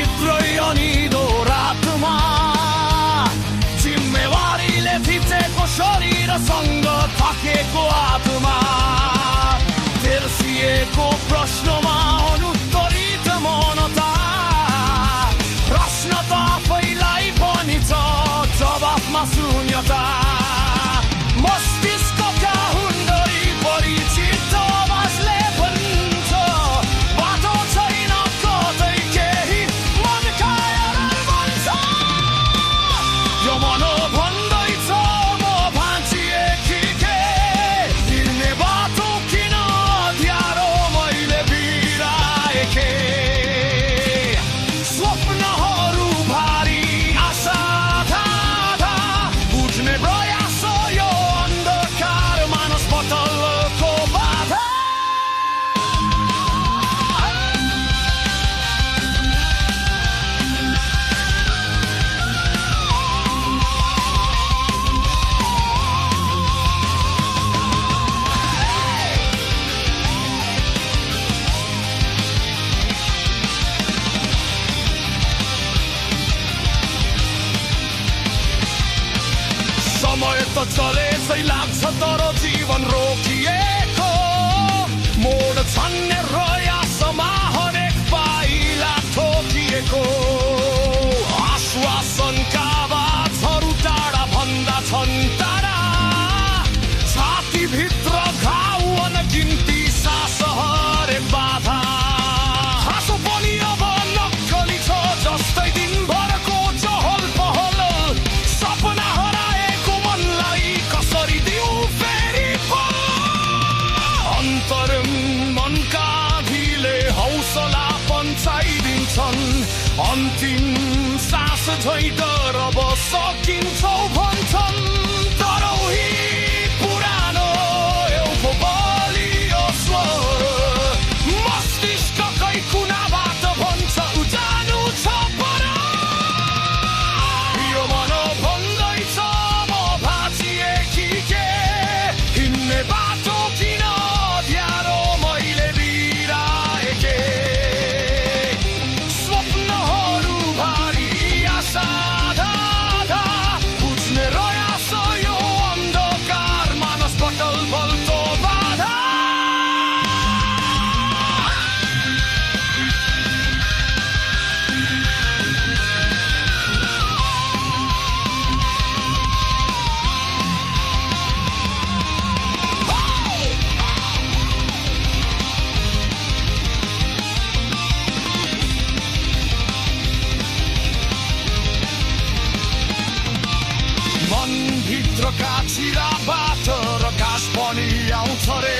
भित्रै अनिदो रातमा जिम्मेवारीले थिचेको शरीरसँग थाकेको आत्मा तेर्सिएको प्रश्नमा अनुत्तरित मौनता प्रश्न त आफैलाई पनि छ जवाफमा शून्यता मस्तिष्कका हुँदै परिचित आवाजले भन्छ बाटो छैन कतै केही मनका एरर भन्छ यो मन भन्दैछ म भाँचिएकी के हिँड्ने बाटो किन अँध्यारो मैले बिराएके स्वप्नहरू भारी आशा धाधा बुझ्ने प्रयास यो अन्धकार मानस पटलको बाधा समय त चलेकै लाग्छ तर जीवन रोकिएको मोड छन्ने प्रयासमा हरेक पाइला ठोकिएको आश्वासनका आवाजहरू टाढा भन्दा छन् टाढा छातीभित्र घाउ अनगिन्ती सास हरेक बाधा हाँसो पनि अब नक्कली छ जस्तै दिनभरको चहल पहल सपना हराएको मनलाई कसरी दिउ फेरि पल अन्तरम मनका धिले हौसला पन्छाइदिन्छन् अन्तिम सास झैँ डर अब सकिन्छौ भन्छन् तर उही पुरानो एउटा बलियो स्वर मस्तिष्ककै कुनाबाट भन्छ उजानु छ पर यो मन भन्दैछ म भाँचिएकी के हिँड्ने बाटो किन अँध्यारो मैले बिराएके स्वप्नहरू भारी आशा धाधा बुझ्ने प्रयास यो अन्धकार मानस पटल बल्दो बाधा मनभित्रका चिराबाट प्रकाश पनि आउँछ रे